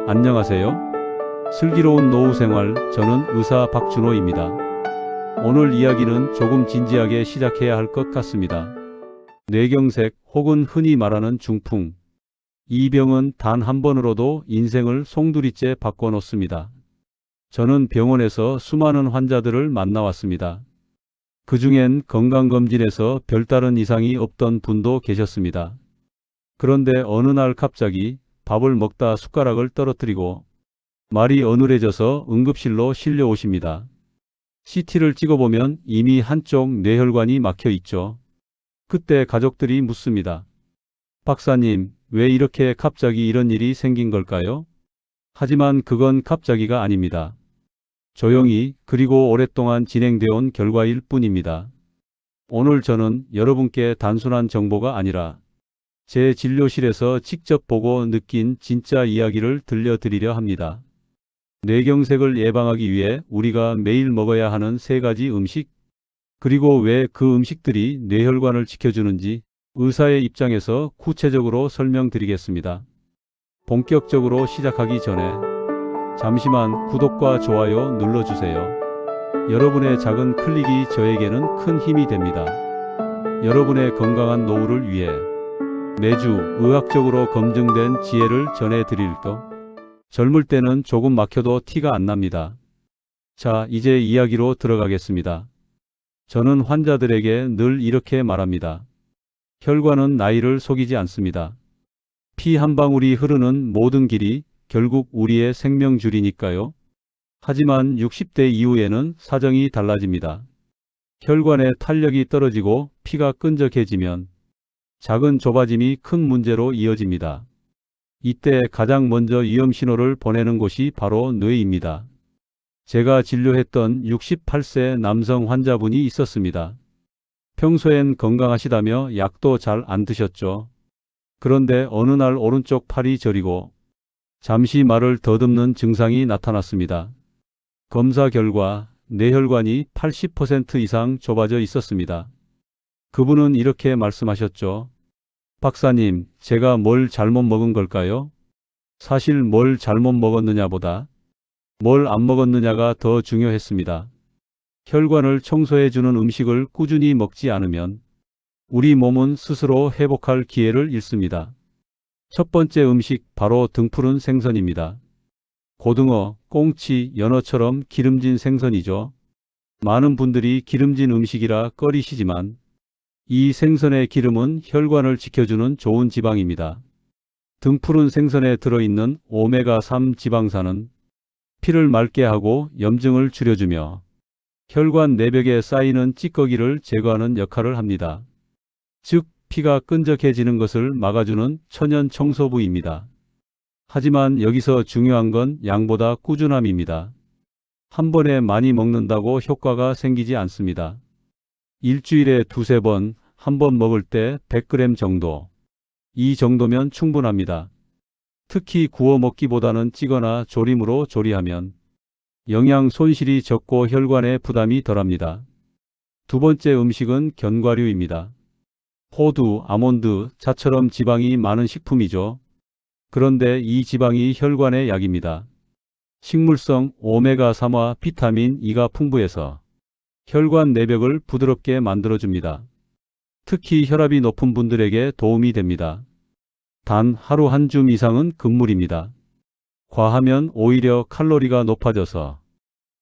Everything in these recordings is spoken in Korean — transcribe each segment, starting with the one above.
안녕하세요. 슬기로운 노후 생활, 저는 의사 박준호입니다. 오늘 이야기는 조금 진지하게 시작해야 할 것 같습니다. 뇌경색 혹은 흔히 말하는 중풍. 이 병은 단 한 번으로도 인생을 송두리째 바꿔놓습니다. 저는 병원에서 수많은 환자들을 만나왔습니다. 그 중엔 건강검진에서 별다른 이상이 없던 분도 계셨습니다. 그런데 어느 날 갑자기 밥을 먹다 숟가락을 떨어뜨리고 말이 어눌해져서 응급실로 실려오십니다. CT를 찍어보면 이미 한쪽 뇌혈관이 막혀 있죠. 그때 가족들이 묻습니다. 박사님, 왜 이렇게 갑자기 이런 일이 생긴 걸까요? 하지만 그건 갑자기가 아닙니다. 조용히 그리고 오랫동안 진행되어 온 결과일 뿐입니다. 오늘 저는 여러분께 단순한 정보가 아니라 제 진료실에서 직접 보고 느낀 진짜 이야기를 들려드리려 합니다. 뇌경색을 예방하기 위해 우리가 매일 먹어야 하는 3가지 음식, 그리고 왜 그 음식들이 뇌혈관을 지켜주는지 의사의 입장에서 구체적으로 설명드리겠습니다. 본격적으로 시작하기 전에 잠시만 구독과 좋아요 눌러주세요. 여러분의 작은 클릭이 저에게는 큰 힘이 됩니다. 여러분의 건강한 노후를 위해 매주 의학적으로 검증된 지혜를 전해드릴게요. 젊을 때는 조금 막혀도 티가 안 납니다. 자, 이제 이야기로 들어가겠습니다. 저는 환자들에게 늘 이렇게 말합니다. 혈관은 나이를 속이지 않습니다. 피 한 방울이 흐르는 모든 길이 결국 우리의 생명줄이니까요. 하지만 60대 이후에는 사정이 달라집니다. 혈관의 탄력이 떨어지고 피가 끈적해지면 작은 좁아짐이 큰 문제로 이어집니다. 이때 가장 먼저 위험 신호를 보내는 곳이 바로 뇌입니다. 제가 진료했던 68세 남성 환자분이 있었습니다. 평소엔 건강하시다며 약도 잘 안 드셨죠. 그런데 어느 날 오른쪽 팔이 저리고 잠시 말을 더듬는 증상이 나타났습니다. 검사 결과 뇌혈관이 80% 이상 좁아져 있었습니다. 그분은 이렇게 말씀하셨죠. 박사님, 제가 뭘 잘못 먹은 걸까요? 사실 뭘 잘못 먹었느냐보다 뭘 안 먹었느냐가 더 중요했습니다. 혈관을 청소해주는 음식을 꾸준히 먹지 않으면 우리 몸은 스스로 회복할 기회를 잃습니다. 첫 번째 음식, 바로 등푸른 생선입니다. 고등어, 꽁치, 연어처럼 기름진 생선이죠. 많은 분들이 기름진 음식이라 꺼리시지만 이 생선의 기름은 혈관을 지켜주는 좋은 지방입니다. 등푸른 생선에 들어있는 오메가3 지방산은 피를 맑게 하고 염증을 줄여주며 혈관 내벽에 쌓이는 찌꺼기를 제거하는 역할을 합니다. 즉, 피가 끈적해지는 것을 막아주는 천연 청소부입니다. 하지만 여기서 중요한 건 양보다 꾸준함입니다. 한 번에 많이 먹는다고 효과가 생기지 않습니다. 일주일에 2~3번, 한 번 먹을 때 100g 정도. 이 정도면 충분합니다. 특히 구워 먹기보다는 찌거나 조림으로 조리하면 영양 손실이 적고 혈관에 부담이 덜합니다. 두 번째 음식은 견과류입니다. 호두, 아몬드, 자처럼 지방이 많은 식품이죠. 그런데 이 지방이 혈관의 약입니다. 식물성 오메가3와 비타민 E가 풍부해서 혈관 내벽을 부드럽게 만들어줍니다. 특히 혈압이 높은 분들에게 도움이 됩니다. 단 하루 한 줌 이상은 금물입니다. 과하면 오히려 칼로리가 높아져서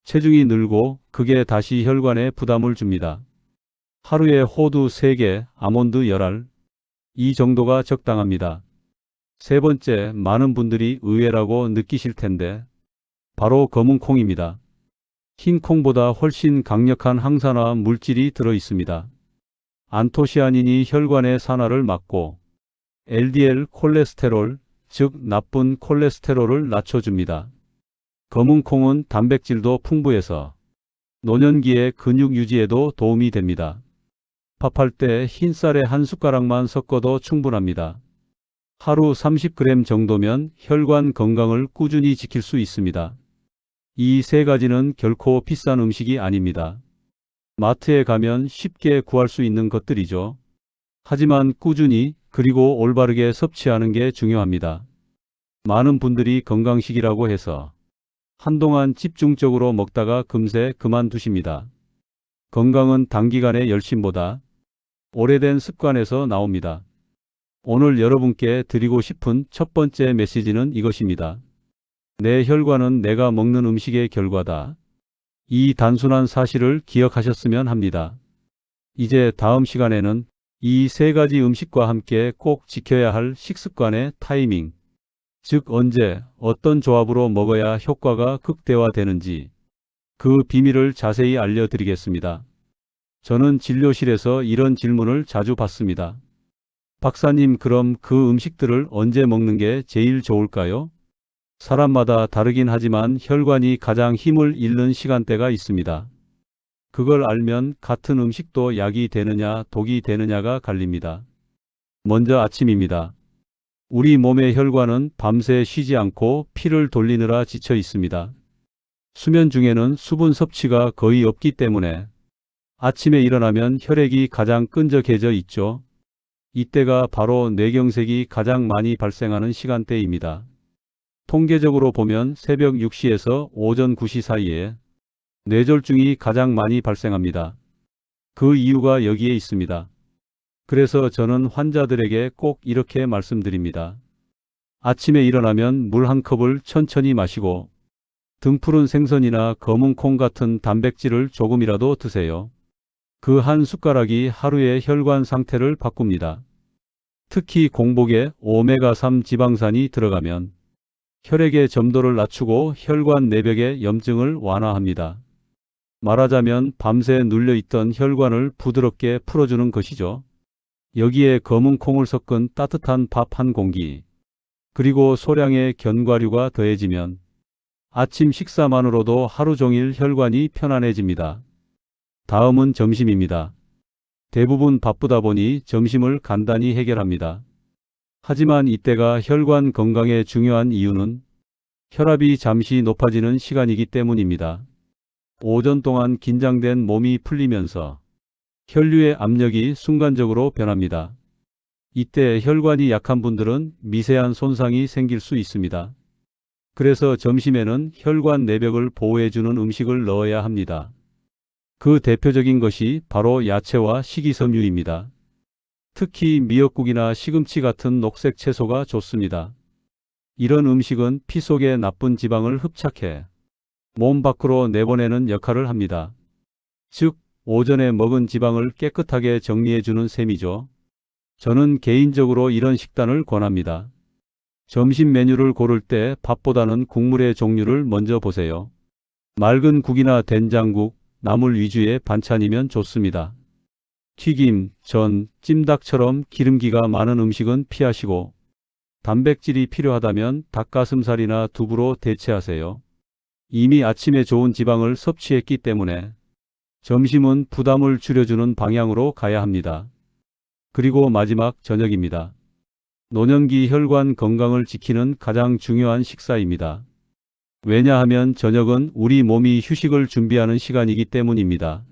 체중이 늘고 그게 다시 혈관에 부담을 줍니다. 하루에 호두 3개, 아몬드 10알, 이 정도가 적당합니다. 세 번째, 많은 분들이 의외라고 느끼실 텐데 바로 검은 콩입니다. 흰 콩보다 훨씬 강력한 항산화 물질이 들어 있습니다. 안토시아닌이 혈관의 산화를 막고 LDL 콜레스테롤, 즉 나쁜 콜레스테롤을 낮춰줍니다. 검은 콩은 단백질도 풍부해서 노년기의 근육 유지에도 도움이 됩니다. 밥할 때 흰쌀에 한 숟가락만 섞어도 충분합니다. 하루 30g 정도면 혈관 건강을 꾸준히 지킬 수 있습니다. 이 3가지는 결코 비싼 음식이 아닙니다. 마트에 가면 쉽게 구할 수 있는 것들이죠. 하지만 꾸준히 그리고 올바르게 섭취하는 게 중요합니다. 많은 분들이 건강식이라고 해서 한동안 집중적으로 먹다가 금세 그만두십니다. 건강은 단기간의 열심보다 오래된 습관에서 나옵니다. 오늘 여러분께 드리고 싶은 첫 번째 메시지는 이것입니다. 내 혈관은 내가 먹는 음식의 결과다. 이 단순한 사실을 기억하셨으면 합니다. 이제 다음 시간에는 이 세 가지 음식과 함께 꼭 지켜야 할 식습관의 타이밍, 즉 언제 어떤 조합으로 먹어야 효과가 극대화되는지 그 비밀을 자세히 알려드리겠습니다. 저는 진료실에서 이런 질문을 자주 받습니다. 박사님, 그럼 그 음식들을 언제 먹는 게 제일 좋을까요? 사람마다 다르긴 하지만 혈관이 가장 힘을 잃는 시간대가 있습니다. 그걸 알면 같은 음식도 약이 되느냐 독이 되느냐가 갈립니다. 먼저 아침입니다. 우리 몸의 혈관은 밤새 쉬지 않고 피를 돌리느라 지쳐 있습니다. 수면 중에는 수분 섭취가 거의 없기 때문에 아침에 일어나면 혈액이 가장 끈적해져 있죠. 이때가 바로 뇌경색이 가장 많이 발생하는 시간대입니다. 통계적으로 보면 새벽 6시에서 오전 9시 사이에 뇌졸중이 가장 많이 발생합니다. 그 이유가 여기에 있습니다. 그래서 저는 환자들에게 꼭 이렇게 말씀드립니다. 아침에 일어나면 물 한 컵을 천천히 마시고 등푸른 생선이나 검은 콩 같은 단백질을 조금이라도 드세요. 그 한 숟가락이 하루의 혈관 상태를 바꿉니다. 특히 공복에 오메가3 지방산이 들어가면 혈액의 점도를 낮추고 혈관 내벽의 염증을 완화합니다. 말하자면 밤새 눌려있던 혈관을 부드럽게 풀어주는 것이죠. 여기에 검은 콩을 섞은 따뜻한 밥 한 공기, 그리고 소량의 견과류가 더해지면 아침 식사만으로도 하루 종일 혈관이 편안해집니다. 다음은 점심입니다. 대부분 바쁘다 보니 점심을 간단히 해결합니다. 하지만 이때가 혈관 건강에 중요한 이유는 혈압이 잠시 높아지는 시간이기 때문입니다. 오전 동안 긴장된 몸이 풀리면서 혈류의 압력이 순간적으로 변합니다. 이때 혈관이 약한 분들은 미세한 손상이 생길 수 있습니다. 그래서 점심에는 혈관 내벽을 보호해주는 음식을 넣어야 합니다. 그 대표적인 것이 바로 야채와 식이섬유입니다. 특히 미역국이나 시금치 같은 녹색 채소가 좋습니다. 이런 음식은 피 속의 나쁜 지방을 흡착해 몸 밖으로 내보내는 역할을 합니다. 즉, 오전에 먹은 지방을 깨끗하게 정리해주는 셈이죠. 저는 개인적으로 이런 식단을 권합니다. 점심 메뉴를 고를 때 밥보다는 국물의 종류를 먼저 보세요. 맑은 국이나 된장국, 나물 위주의 반찬이면 좋습니다. 튀김, 전, 찜닭처럼 기름기가 많은 음식은 피하시고 단백질이 필요하다면 닭가슴살이나 두부로 대체하세요. 이미 아침에 좋은 지방을 섭취했기 때문에 점심은 부담을 줄여주는 방향으로 가야 합니다. 그리고 마지막 저녁입니다. 노년기 혈관 건강을 지키는 가장 중요한 식사입니다. 왜냐하면 저녁은 우리 몸이 휴식을 준비하는 시간이기 때문입니다.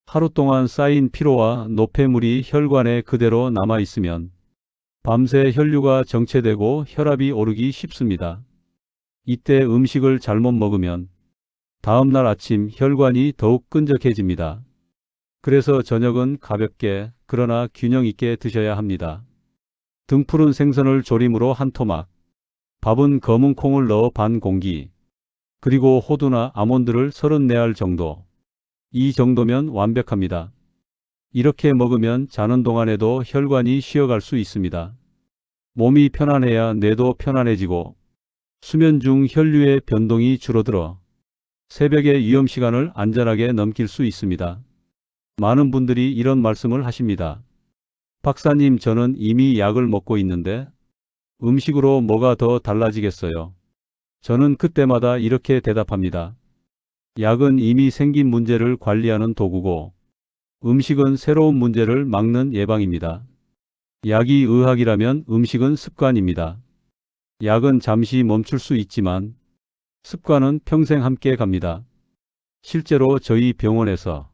하루 동안 쌓인 피로와 노폐물이 혈관에 그대로 남아 있으면 밤새 혈류가 정체되고 혈압이 오르기 쉽습니다. 이때 음식을 잘못 먹으면 다음날 아침 혈관이 더욱 끈적해집니다. 그래서 저녁은 가볍게 그러나 균형 있게 드셔야 합니다. 등푸른 생선을 조림으로 한 토막, 밥은 검은 콩을 넣어 반 공기, 그리고 호두나 아몬드를 34알 정도. 이 정도면 완벽합니다. 이렇게 먹으면 자는 동안에도 혈관이 쉬어갈 수 있습니다. 몸이 편안해야 뇌도 편안해지고 수면 중 혈류의 변동이 줄어들어 새벽의 위험 시간을 안전하게 넘길 수 있습니다. 많은 분들이 이런 말씀을 하십니다. 박사님, 저는 이미 약을 먹고 있는데 음식으로 뭐가 더 달라지겠어요? 저는 그때마다 이렇게 대답합니다. 약은 이미 생긴 문제를 관리하는 도구고 음식은 새로운 문제를 막는 예방입니다. 약이 의학이라면 음식은 습관입니다. 약은 잠시 멈출 수 있지만 습관은 평생 함께 갑니다. 실제로 저희 병원에서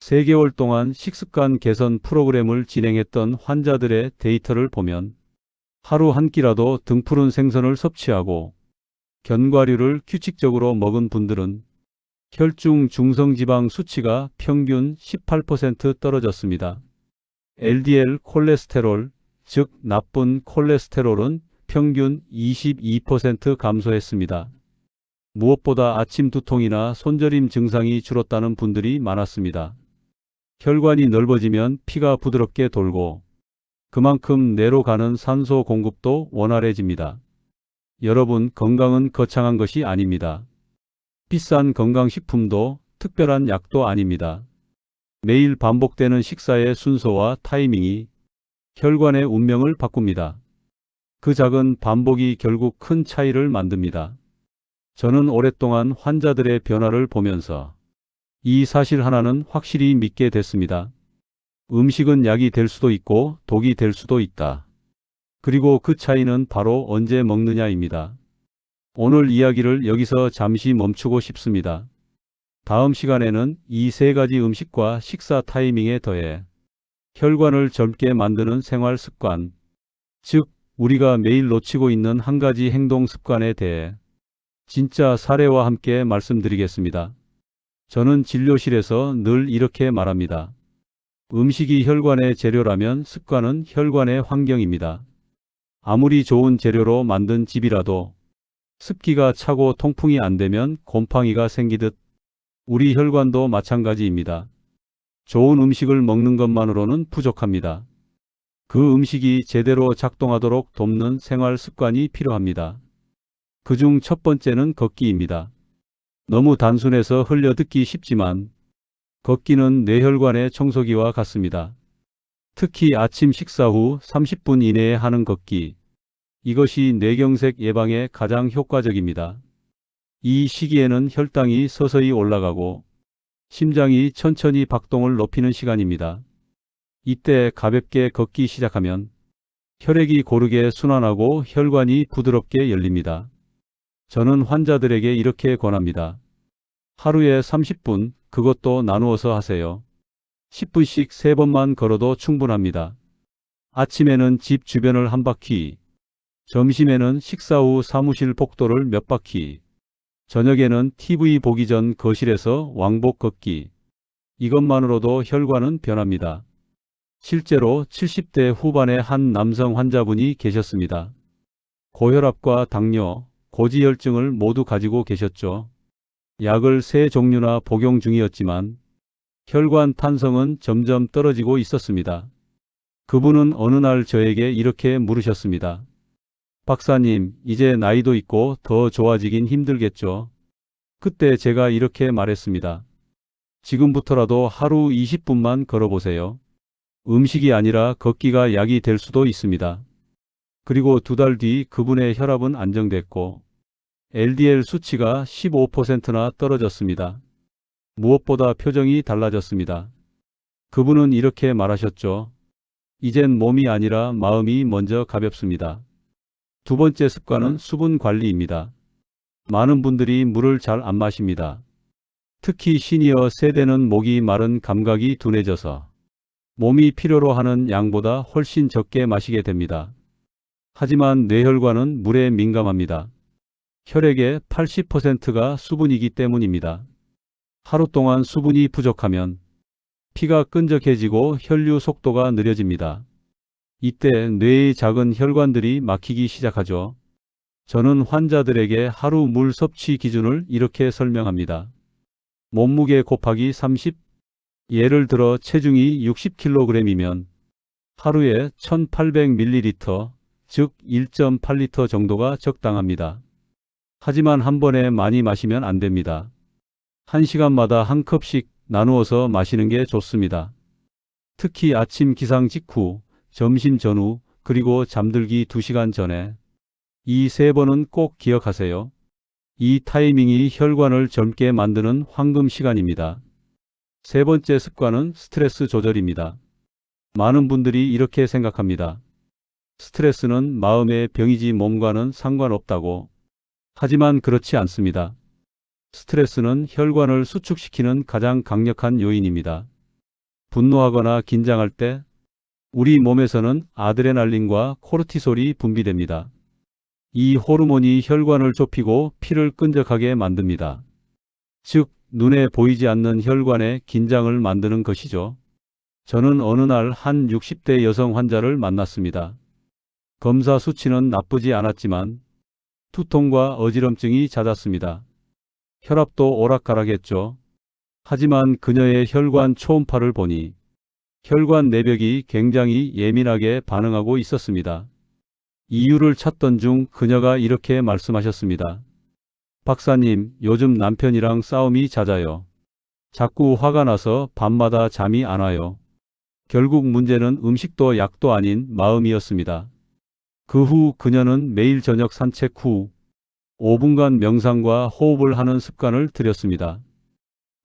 3개월 동안 식습관 개선 프로그램을 진행했던 환자들의 데이터를 보면 하루 한 끼라도 등푸른 생선을 섭취하고 견과류를 규칙적으로 먹은 분들은 혈중 중성지방 수치가 평균 18% 떨어졌습니다. LDL 콜레스테롤, 즉 나쁜 콜레스테롤은 평균 22% 감소했습니다. 무엇보다 아침 두통이나 손저림 증상이 줄었다는 분들이 많았습니다. 혈관이 넓어지면 피가 부드럽게 돌고 그만큼 뇌로 가는 산소 공급도 원활해집니다. 여러분, 건강은 거창한 것이 아닙니다. 비싼 건강식품도 특별한 약도 아닙니다. 매일 반복되는 식사의 순서와 타이밍이 혈관의 운명을 바꿉니다. 그 작은 반복이 결국 큰 차이를 만듭니다. 저는 오랫동안 환자들의 변화를 보면서 이 사실 하나는 확실히 믿게 됐습니다. 음식은 약이 될 수도 있고 독이 될 수도 있다. 그리고 그 차이는 바로 언제 먹느냐입니다. 오늘 이야기를 여기서 잠시 멈추고 싶습니다. 다음 시간에는 이 세 가지 음식과 식사 타이밍에 더해 혈관을 젊게 만드는 생활 습관, 즉 우리가 매일 놓치고 있는 한 가지 행동 습관에 대해 진짜 사례와 함께 말씀드리겠습니다. 저는 진료실에서 늘 이렇게 말합니다. 음식이 혈관의 재료라면 습관은 혈관의 환경입니다. 아무리 좋은 재료로 만든 집이라도 습기가 차고 통풍이 안 되면 곰팡이가 생기듯 우리 혈관도 마찬가지입니다. 좋은 음식을 먹는 것만으로는 부족합니다. 그 음식이 제대로 작동하도록 돕는 생활 습관이 필요합니다. 그중 첫 번째는 걷기입니다. 너무 단순해서 흘려듣기 쉽지만 걷기는 뇌혈관의 청소기와 같습니다. 특히 아침 식사 후 30분 이내에 하는 걷기. 이것이 뇌경색 예방에 가장 효과적입니다. 이 시기에는 혈당이 서서히 올라가고 심장이 천천히 박동을 높이는 시간입니다. 이때 가볍게 걷기 시작하면 혈액이 고르게 순환하고 혈관이 부드럽게 열립니다. 저는 환자들에게 이렇게 권합니다. 하루에 30분, 그것도 나누어서 하세요. 10분씩 3번만 걸어도 충분합니다. 아침에는 집 주변을 한 바퀴, 점심에는 식사 후 사무실 복도를 몇 바퀴, 저녁에는 TV 보기 전 거실에서 왕복 걷기. 이것만으로도 혈관은 변합니다. 실제로 70대 후반의 한 남성 환자분이 계셨습니다. 고혈압과 당뇨, 고지혈증을 모두 가지고 계셨죠. 약을 3종류나 복용 중이었지만 혈관 탄성은 점점 떨어지고 있었습니다. 그분은 어느 날 저에게 이렇게 물으셨습니다. 박사님, 이제 나이도 있고 더 좋아지긴 힘들겠죠? 그때 제가 이렇게 말했습니다. 지금부터라도 하루 20분만 걸어보세요. 음식이 아니라 걷기가 약이 될 수도 있습니다. 그리고 2달 뒤 그분의 혈압은 안정됐고 LDL 수치가 15%나 떨어졌습니다. 무엇보다 표정이 달라졌습니다. 그분은 이렇게 말하셨죠. 이젠 몸이 아니라 마음이 먼저 가볍습니다. 두 번째 습관은 수분 관리입니다. 많은 분들이 물을 잘 안 마십니다. 특히 시니어 세대는 목이 마른 감각이 둔해져서 몸이 필요로 하는 양보다 훨씬 적게 마시게 됩니다. 하지만 뇌혈관은 물에 민감합니다. 혈액의 80%가 수분이기 때문입니다. 하루 동안 수분이 부족하면 피가 끈적해지고 혈류 속도가 느려집니다. 이때 뇌의 작은 혈관들이 막히기 시작하죠. 저는 환자들에게 하루 물 섭취 기준을 이렇게 설명합니다. 몸무게 곱하기 30. 예를 들어 체중이 60kg이면 하루에 1800ml, 즉 1.8리터 정도가 적당합니다. 하지만 한 번에 많이 마시면 안 됩니다. 1시간마다 한 컵씩 나누어서 마시는 게 좋습니다. 특히 아침 기상 직후, 점심 전후, 그리고 잠들기 2시간 전에 이 3번은 꼭 기억하세요. 이 타이밍이 혈관을 젊게 만드는 황금 시간입니다. 세 번째 습관은 스트레스 조절입니다. 많은 분들이 이렇게 생각합니다. 스트레스는 마음의 병이지 몸과는 상관없다고. 하지만 그렇지 않습니다. 스트레스는 혈관을 수축시키는 가장 강력한 요인입니다. 분노하거나 긴장할 때, 우리 몸에서는 아드레날린과 코르티솔이 분비됩니다. 이 호르몬이 혈관을 좁히고 피를 끈적하게 만듭니다. 즉, 눈에 보이지 않는 혈관의 긴장을 만드는 것이죠. 저는 어느 날 한 60대 여성 환자를 만났습니다. 검사 수치는 나쁘지 않았지만 두통과 어지럼증이 잦았습니다. 혈압도 오락가락했죠. 하지만 그녀의 혈관 초음파를 보니 혈관 내벽이 굉장히 예민하게 반응하고 있었습니다. 이유를 찾던 중 그녀가 이렇게 말씀하셨습니다. 박사님, 요즘 남편이랑 싸움이 잦아요. 자꾸 화가 나서 밤마다 잠이 안 와요. 결국 문제는 음식도 약도 아닌 마음이었습니다. 그 후 그녀는 매일 저녁 산책 후 5분간 명상과 호흡을 하는 습관을 들였습니다.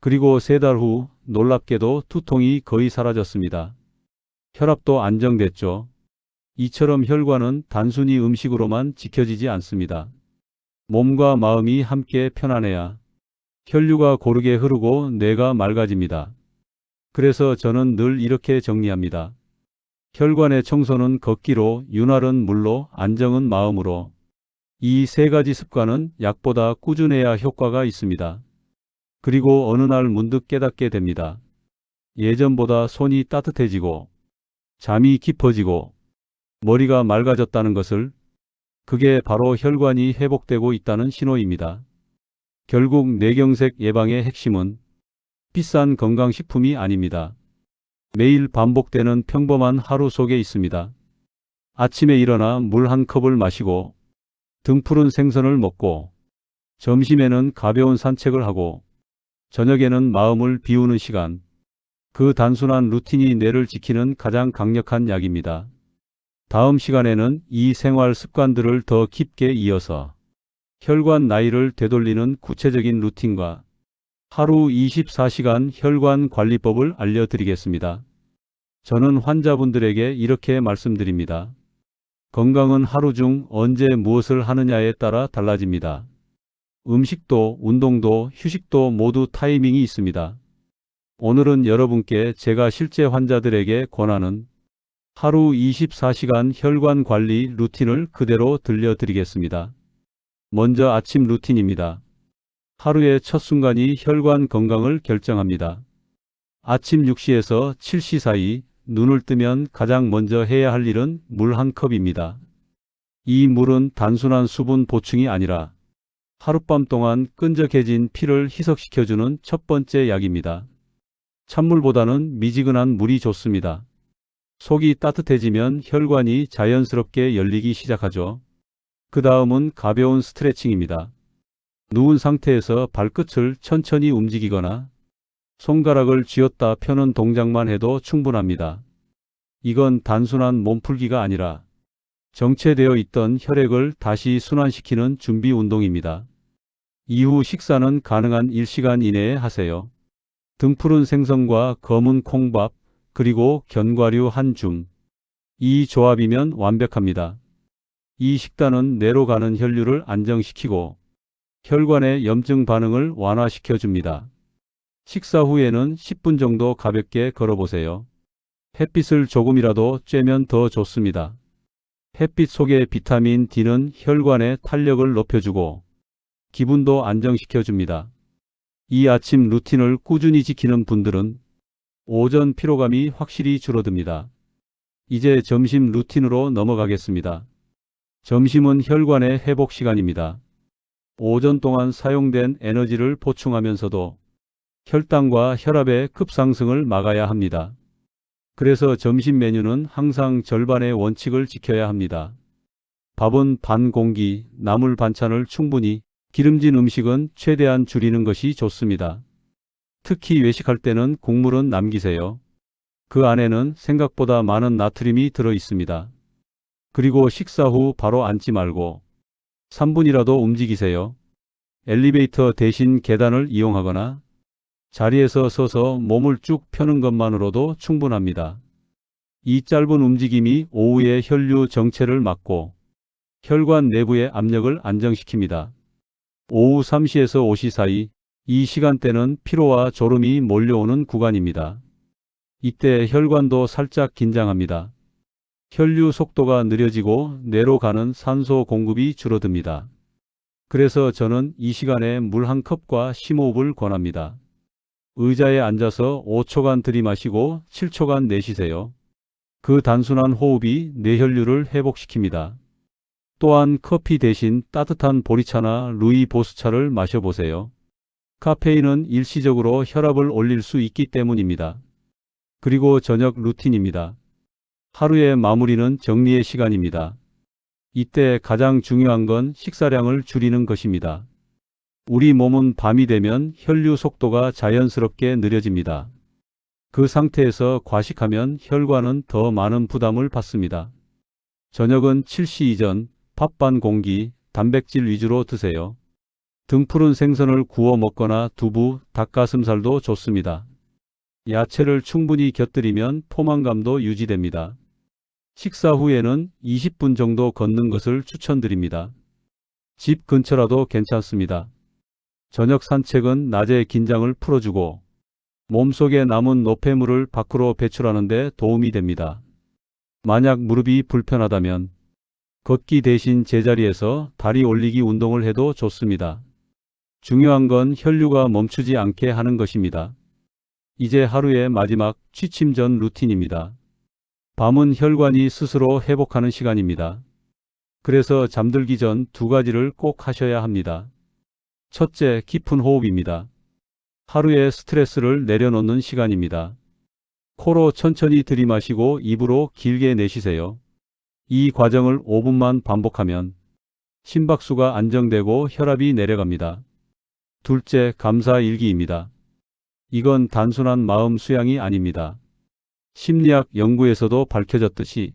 그리고 3달 후 놀랍게도 두통이 거의 사라졌습니다. 혈압도 안정됐죠. 이처럼 혈관은 단순히 음식으로만 지켜지지 않습니다. 몸과 마음이 함께 편안해야 혈류가 고르게 흐르고 뇌가 맑아집니다. 그래서 저는 늘 이렇게 정리합니다. 혈관의 청소는 걷기로, 윤활은 물로, 안정은 마음으로. 이 3가지 습관은 약보다 꾸준해야 효과가 있습니다. 그리고 어느 날 문득 깨닫게 됩니다. 예전보다 손이 따뜻해지고 잠이 깊어지고 머리가 맑아졌다는 것을, 그게 바로 혈관이 회복되고 있다는 신호입니다. 결국 뇌경색 예방의 핵심은 비싼 건강식품이 아닙니다. 매일 반복되는 평범한 하루 속에 있습니다. 아침에 일어나 물 한 컵을 마시고 등푸른 생선을 먹고 점심에는 가벼운 산책을 하고 저녁에는 마음을 비우는 시간. 그 단순한 루틴이 뇌를 지키는 가장 강력한 약입니다. 다음 시간에는 이 생활 습관들을 더 깊게 이어서 혈관 나이를 되돌리는 구체적인 루틴과 하루 24시간 혈관 관리법을 알려드리겠습니다. 저는 환자분들에게 이렇게 말씀드립니다. 건강은 하루 중 언제 무엇을 하느냐에 따라 달라집니다. 음식도, 운동도, 휴식도 모두 타이밍이 있습니다. 오늘은 여러분께 제가 실제 환자들에게 권하는 하루 24시간 혈관 관리 루틴을 그대로 들려드리겠습니다. 먼저 아침 루틴입니다. 하루의 첫 순간이 혈관 건강을 결정합니다. 아침 6시에서 7시 사이 눈을 뜨면 가장 먼저 해야 할 일은 물 한 컵입니다. 이 물은 단순한 수분 보충이 아니라 하룻밤 동안 끈적해진 피를 희석시켜주는 첫 번째 약입니다. 찬물보다는 미지근한 물이 좋습니다. 속이 따뜻해지면 혈관이 자연스럽게 열리기 시작하죠. 그 다음은 가벼운 스트레칭입니다. 누운 상태에서 발끝을 천천히 움직이거나 손가락을 쥐었다 펴는 동작만 해도 충분합니다. 이건 단순한 몸풀기가 아니라 정체되어 있던 혈액을 다시 순환시키는 준비 운동입니다. 이후 식사는 가능한 1시간 이내에 하세요. 등푸른 생선과 검은 콩밥, 그리고 견과류 한 줌. 이 조합이면 완벽합니다. 이 식단은 뇌로 가는 혈류를 안정시키고 혈관의 염증 반응을 완화시켜 줍니다. 식사 후에는 10분 정도 가볍게 걸어보세요. 햇빛을 조금이라도 쬐면 더 좋습니다. 햇빛 속의 비타민 D는 혈관의 탄력을 높여주고 기분도 안정시켜 줍니다. 이 아침 루틴을 꾸준히 지키는 분들은 오전 피로감이 확실히 줄어듭니다. 이제 점심 루틴으로 넘어가겠습니다. 점심은 혈관의 회복 시간입니다. 오전 동안 사용된 에너지를 보충하면서도 혈당과 혈압의 급상승을 막아야 합니다. 그래서 점심 메뉴는 항상 절반의 원칙을 지켜야 합니다. 밥은 반 공기, 나물 반찬을 충분히, 기름진 음식은 최대한 줄이는 것이 좋습니다. 특히 외식할 때는 국물은 남기세요. 그 안에는 생각보다 많은 나트륨이 들어 있습니다. 그리고 식사 후 바로 앉지 말고 3분이라도 움직이세요. 엘리베이터 대신 계단을 이용하거나 자리에서 서서 몸을 쭉 펴는 것만으로도 충분합니다. 이 짧은 움직임이 오후의 혈류 정체를 막고 혈관 내부의 압력을 안정시킵니다. 오후 3시에서 5시 사이, 이 시간대는 피로와 졸음이 몰려오는 구간입니다. 이때 혈관도 살짝 긴장합니다. 혈류 속도가 느려지고 뇌로 가는 산소 공급이 줄어듭니다. 그래서 저는 이 시간에 물 한 컵과 심호흡을 권합니다. 의자에 앉아서 5초간 들이마시고 7초간 내쉬세요. 그 단순한 호흡이 뇌혈류를 회복시킵니다. 또한 커피 대신 따뜻한 보리차나 루이보스차를 마셔보세요. 카페인은 일시적으로 혈압을 올릴 수 있기 때문입니다. 그리고 저녁 루틴입니다. 하루의 마무리는 정리의 시간입니다. 이때 가장 중요한 건 식사량을 줄이는 것입니다. 우리 몸은 밤이 되면 혈류 속도가 자연스럽게 느려집니다. 그 상태에서 과식하면 혈관은 더 많은 부담을 받습니다. 저녁은 7시 이전 밥 반 공기, 단백질 위주로 드세요. 등푸른 생선을 구워 먹거나 두부, 닭가슴살도 좋습니다. 야채를 충분히 곁들이면 포만감도 유지됩니다. 식사 후에는 20분 정도 걷는 것을 추천드립니다. 집 근처라도 괜찮습니다. 저녁 산책은 낮의 긴장을 풀어주고 몸속에 남은 노폐물을 밖으로 배출하는 데 도움이 됩니다. 만약 무릎이 불편하다면 걷기 대신 제자리에서 다리 올리기 운동을 해도 좋습니다. 중요한 건 혈류가 멈추지 않게 하는 것입니다. 이제 하루의 마지막 취침 전 루틴입니다. 밤은 혈관이 스스로 회복하는 시간입니다. 그래서 잠들기 전 두 가지를 꼭 하셔야 합니다. 첫째, 깊은 호흡입니다. 하루의 스트레스를 내려놓는 시간입니다. 코로 천천히 들이마시고 입으로 길게 내쉬세요. 이 과정을 5분만 반복하면 심박수가 안정되고 혈압이 내려갑니다. 둘째, 감사 일기입니다. 이건 단순한 마음 수양이 아닙니다. 심리학 연구에서도 밝혀졌듯이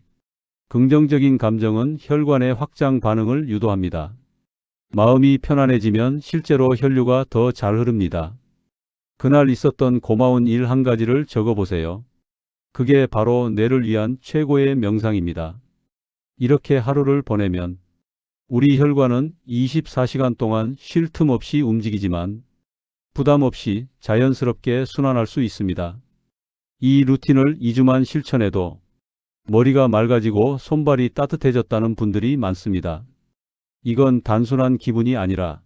긍정적인 감정은 혈관의 확장 반응을 유도합니다. 마음이 편안해지면 실제로 혈류가 더 잘 흐릅니다. 그날 있었던 고마운 일 한 가지를 적어보세요. 그게 바로 뇌를 위한 최고의 명상입니다. 이렇게 하루를 보내면 우리 혈관은 24시간 동안 쉴 틈 없이 움직이지만 부담 없이 자연스럽게 순환할 수 있습니다. 이 루틴을 2주만 실천해도 머리가 맑아지고 손발이 따뜻해졌다는 분들이 많습니다. 이건 단순한 기분이 아니라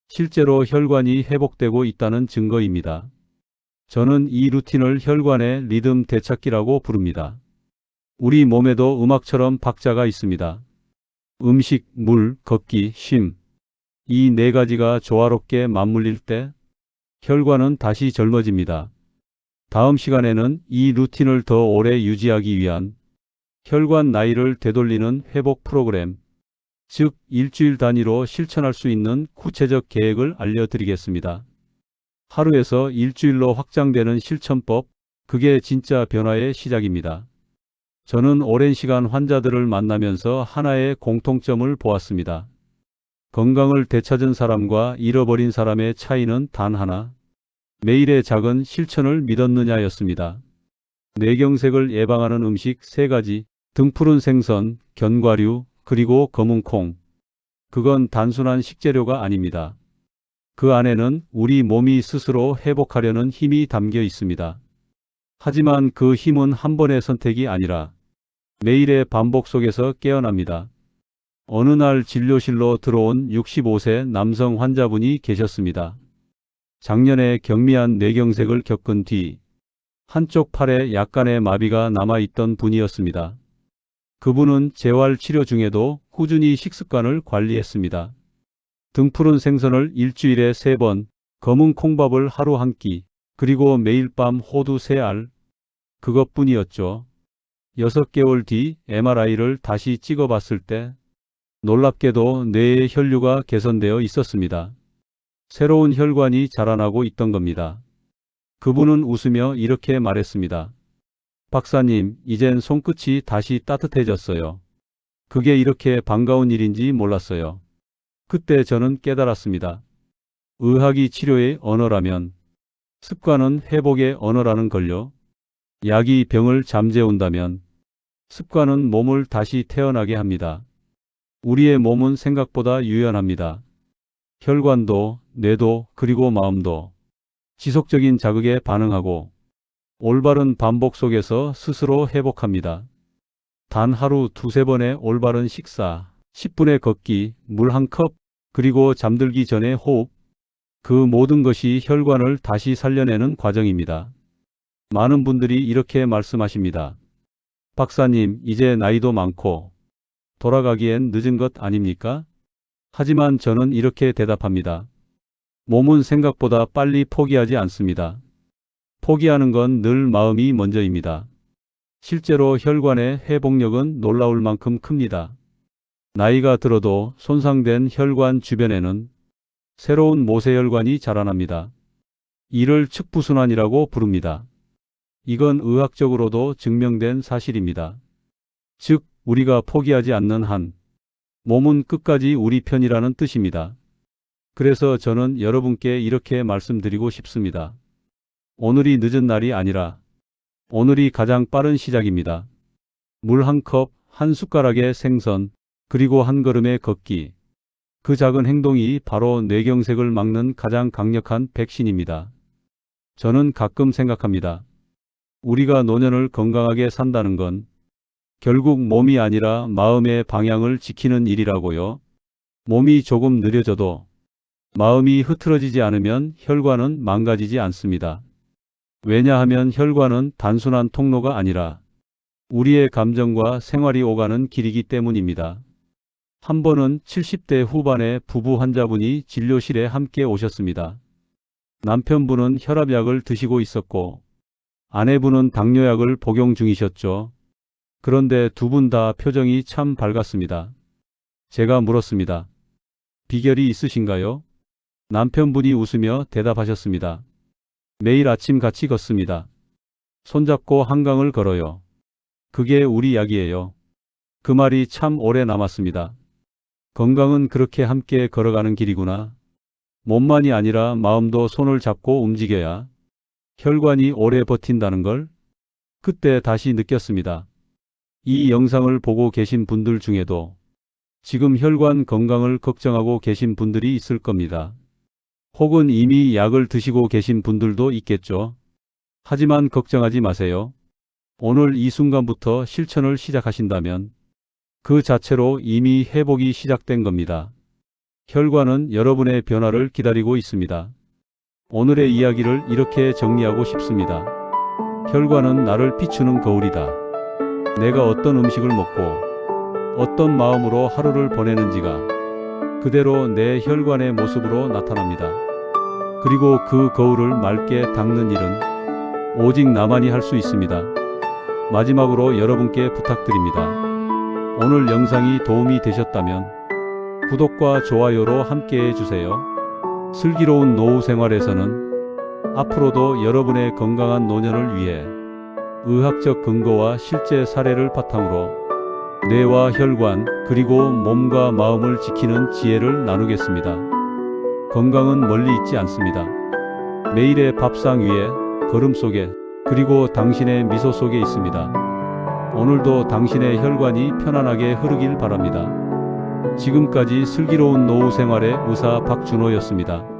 실제로 혈관이 회복되고 있다는 증거입니다. 저는 이 루틴을 혈관의 리듬 되찾기라고 부릅니다. 우리 몸에도 음악처럼 박자가 있습니다. 음식, 물, 걷기, 쉼. 이 네 가지가 조화롭게 맞물릴 때 혈관은 다시 젊어집니다. 다음 시간에는 이 루틴을 더 오래 유지하기 위한 혈관 나이를 되돌리는 회복 프로그램, 즉 일주일 단위로 실천할 수 있는 구체적 계획을 알려드리겠습니다. 하루에서 일주일로 확장되는 실천법, 그게 진짜 변화의 시작입니다. 저는 오랜 시간 환자들을 만나면서 하나의 공통점을 보았습니다. 건강을 되찾은 사람과 잃어버린 사람의 차이는 단 하나, 매일의 작은 실천을 믿었느냐였습니다. 뇌경색을 예방하는 음식 3가지, 등푸른 생선, 견과류, 그리고 검은 콩. 그건 단순한 식재료가 아닙니다. 그 안에는 우리 몸이 스스로 회복하려는 힘이 담겨 있습니다. 하지만 그 힘은 한 번의 선택이 아니라 매일의 반복 속에서 깨어납니다. 어느 날 진료실로 들어온 65세 남성 환자분이 계셨습니다. 작년에 경미한 뇌경색을 겪은 뒤 한쪽 팔에 약간의 마비가 남아있던 분이었습니다. 그분은 재활치료 중에도 꾸준히 식습관을 관리했습니다. 등푸른 생선을 일주일에 3번, 검은 콩밥을 하루 한 끼, 그리고 매일 밤 호두 3알. 그것뿐이었죠. 6개월 뒤 MRI를 다시 찍어봤을 때 놀랍게도 뇌의 혈류가 개선되어 있었습니다. 새로운 혈관이 자라나고 있던 겁니다. 그분은 웃으며 이렇게 말했습니다. 박사님, 이젠 손끝이 다시 따뜻해졌어요. 그게 이렇게 반가운 일인지 몰랐어요. 그때 저는 깨달았습니다. 의학이 치료의 언어라면 습관은 회복의 언어라는 걸요. 약이 병을 잠재운다면 습관은 몸을 다시 태어나게 합니다. 우리의 몸은 생각보다 유연합니다. 혈관도, 뇌도, 그리고 마음도 지속적인 자극에 반응하고 올바른 반복 속에서 스스로 회복합니다. 단 하루 두세 번의 올바른 식사, 10분의 걷기, 물 한 컵, 그리고 잠들기 전에 호흡. 그 모든 것이 혈관을 다시 살려내는 과정입니다. 많은 분들이 이렇게 말씀하십니다. 박사님, 이제 나이도 많고 돌아가기엔 늦은 것 아닙니까? 하지만 저는 이렇게 대답합니다. 몸은 생각보다 빨리 포기하지 않습니다. 포기하는 건 늘 마음이 먼저입니다. 실제로 혈관의 회복력은 놀라울 만큼 큽니다. 나이가 들어도 손상된 혈관 주변에는 새로운 모세혈관이 자라납니다. 이를 측부순환이라고 부릅니다. 이건 의학적으로도 증명된 사실입니다. 즉, 우리가 포기하지 않는 한 몸은 끝까지 우리 편이라는 뜻입니다. 그래서 저는 여러분께 이렇게 말씀드리고 싶습니다. 오늘이 늦은 날이 아니라 오늘이 가장 빠른 시작입니다. 물 한 컵, 한 숟가락의 생선, 그리고 한 걸음의 걷기. 그 작은 행동이 바로 뇌경색을 막는 가장 강력한 백신입니다. 저는 가끔 생각합니다. 우리가 노년을 건강하게 산다는 건 결국 몸이 아니라 마음의 방향을 지키는 일이라고요. 몸이 조금 느려져도 마음이 흐트러지지 않으면 혈관은 망가지지 않습니다. 왜냐하면 혈관은 단순한 통로가 아니라 우리의 감정과 생활이 오가는 길이기 때문입니다. 한 번은 70대 후반의 부부 환자분이 진료실에 함께 오셨습니다. 남편분은 혈압약을 드시고 있었고 아내분은 당뇨약을 복용 중이셨죠. 그런데 두 분 다 표정이 참 밝았습니다. 제가 물었습니다. 비결이 있으신가요? 남편분이 웃으며 대답하셨습니다. 매일 아침 같이 걷습니다. 손잡고 한강을 걸어요. 그게 우리 약이에요. 그 말이 참 오래 남았습니다. 건강은 그렇게 함께 걸어가는 길이구나. 몸만이 아니라 마음도 손을 잡고 움직여야 혈관이 오래 버틴다는 걸 그때 다시 느꼈습니다. 이 영상을 보고 계신 분들 중에도 지금 혈관 건강을 걱정하고 계신 분들이 있을 겁니다. 혹은 이미 약을 드시고 계신 분들도 있겠죠. 하지만 걱정하지 마세요. 오늘 이 순간부터 실천을 시작하신다면 그 자체로 이미 회복이 시작된 겁니다. 혈관은 여러분의 변화를 기다리고 있습니다. 오늘의 이야기를 이렇게 정리하고 싶습니다. 혈관은 나를 비추는 거울이다. 내가 어떤 음식을 먹고 어떤 마음으로 하루를 보내는지가 그대로 내 혈관의 모습으로 나타납니다. 그리고 그 거울을 맑게 닦는 일은 오직 나만이 할 수 있습니다. 마지막으로 여러분께 부탁드립니다. 오늘 영상이 도움이 되셨다면 구독과 좋아요로 함께 해주세요. 슬기로운 노후 생활에서는 앞으로도 여러분의 건강한 노년을 위해 의학적 근거와 실제 사례를 바탕으로 뇌와 혈관 그리고 몸과 마음을 지키는 지혜를 나누겠습니다. 건강은 멀리 있지 않습니다. 매일의 밥상 위에, 걸음 속에, 그리고 당신의 미소 속에 있습니다. 오늘도 당신의 혈관이 편안하게 흐르길 바랍니다. 지금까지 슬기로운 노후 생활의 의사 박준호였습니다.